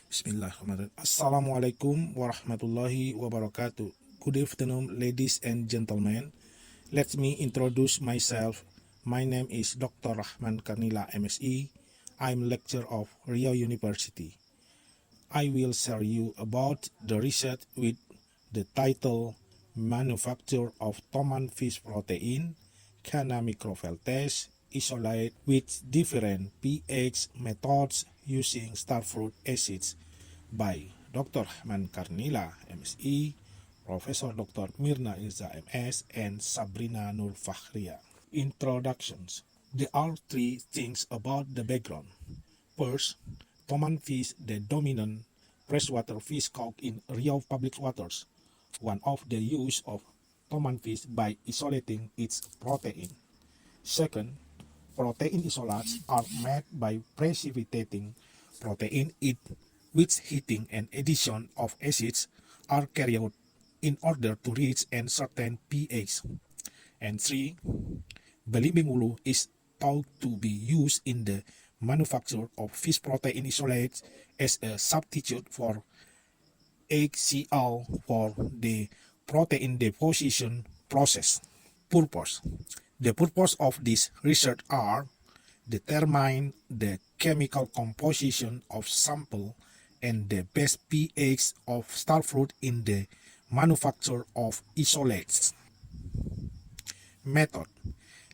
Bismillahirrahmanirrahim. Assalamualaikum warahmatullahi wabarakatuh. Good afternoon, ladies and gentlemen. Let me introduce myself. My name is Dr. Rahman Karnila, MSE. I'm lecturer of Riau University. I will share you about the research with the title Manufacture of TOMAN fish protein, Channa micropeltes, isolate with different pH methods using starfruit acids by Dr. Rahman Karnila, MSE, Professor Dr. Mirna Ilza, MS, and Sabrina Nur Fakhria. Introductions. There are three things about the background. First, TOMAN fish, the dominant freshwater fish caught in Riau public waters. One of the use of TOMAN fish by isolating its protein. Second, protein isolates are made by precipitating protein in which heating and addition of acids are carried out in order to reach a certain pH. And three, belimbing ulu is thought to be used in the manufacture of fish protein isolates as a substitute for HCl for the protein deposition process. Purpose. The purpose of this research are determine the chemical composition of sample and the best pH of starfruit in the manufacture of isolates. Method.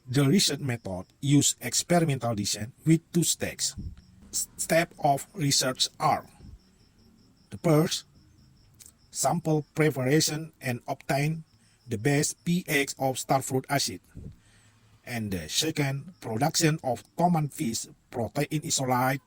The research method use experimental design with two steps. Steps of research are: the first, sample preparation and obtain the best pH of starfruit acid, and the second, production of TOMAN fish protein isolate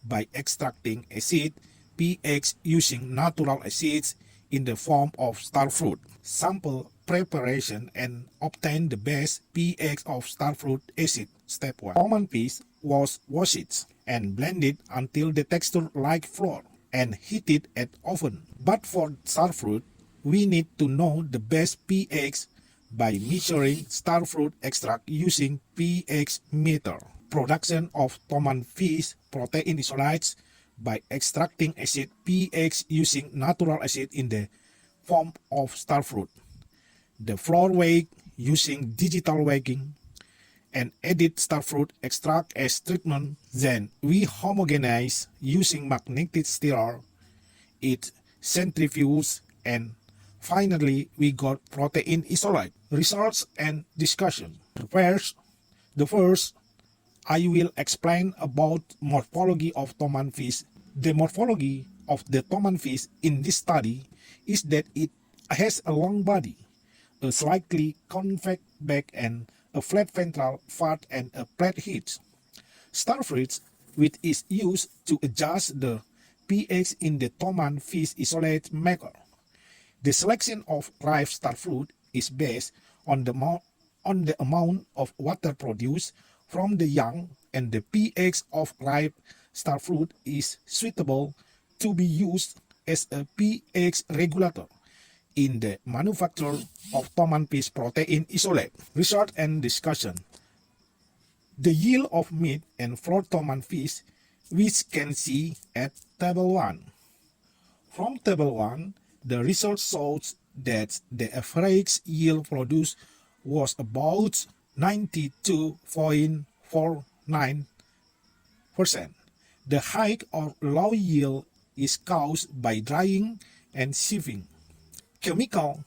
by extracting acid pH using natural acids in the form of starfruit. Sample preparation and obtain the best pH of starfruit acid. Step 1. TOMAN fish was washed and blended until the texture like flour and heated at oven. But for starfruit, we need to know the best pH by measuring starfruit extract using pH meter. Production of TOMAN fish protein isolates by extracting acid pH using natural acid in the form of starfruit. The flour weight using digital weighing and edit starfruit extract as treatment. Then we homogenize using magnetic stirrer, it centrifuge, and finally we got protein isolate. Results and discussion. The first, I will explain about morphology of TOMAN fish. The morphology of the TOMAN fish in this study is that it has a long body, a slightly convex back, and a flat ventral part and a flat head. Starfruit, which is used to adjust the pH in the TOMAN fish isolate maker. The selection of live starfruit is based on the amount of water produced from the young, and the pH of live starfruit is suitable to be used as a pH regulator in the manufacture of TOMAN fish protein isolate. Research and discussion. The yield of meat and flour TOMAN fish, which can see at Table 1. From Table 1, the research shows that the average yield produced was about 92.49%. The high or low yield is caused by drying and sieving. Chemical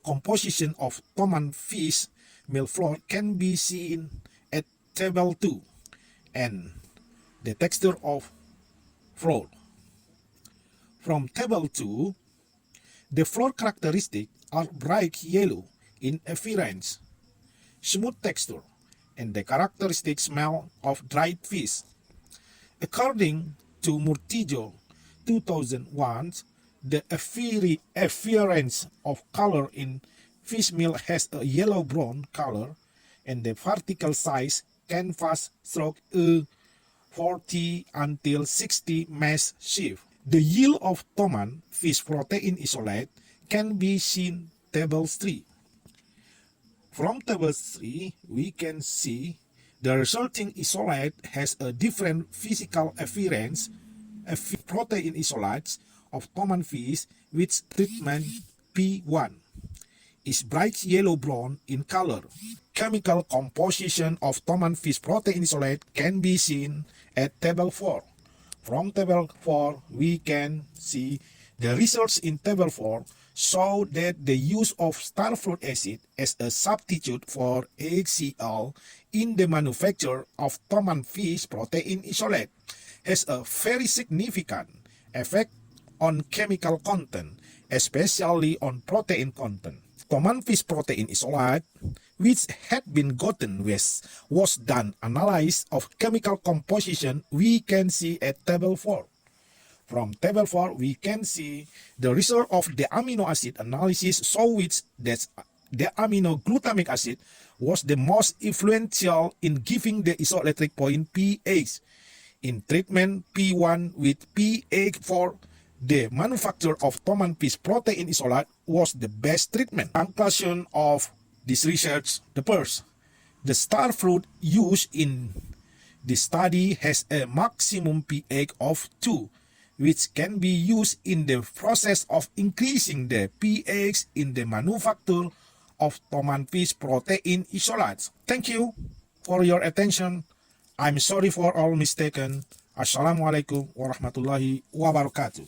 composition of TOMAN fish meal flour can be seen at Table 2, and the texture of flour. From Table 2, the flour characteristics are bright yellow in appearance, smooth texture, and the characteristic smell of dried fish. According to Murtijo 2001, the appearance of color in fish meal has a yellow-brown color, and the particle size can pass through a 40 until 60 mesh sieve. The yield of TOMAN fish protein isolate can be seen Table 3. From Table 3, we can see the resulting isolate has a different physical appearance a fish protein isolate of TOMAN fish with treatment P1 is bright yellow-brown in color. Chemical composition of TOMAN fish protein isolate can be seen at table 4. From table 4, we can see the research in table 4 show that the use of starfruit acid as a substitute for HCl in the manufacture of TOMAN fish protein isolate has a very significant effect on chemical content, especially on protein content. TOMAN fish protein isolate, which had been gotten was done analysis of chemical composition we can see at table 4. From table 4, we can see the result of the amino acid analysis show which that the aminoglutamic acid was the most influential in giving the isoelectric point pH. In treatment P1 with pH 4, the manufacture of TOMAN fish protein isolate was the best treatment. Conclusion of this research: the first, the starfruit used in the study has a maximum pH of 2, which can be used in the process of increasing the pH in the manufacture of TOMAN fish protein isolates. Thank you for your attention. I'm sorry for all mistaken. Assalamualaikum warahmatullahi wabarakatuh.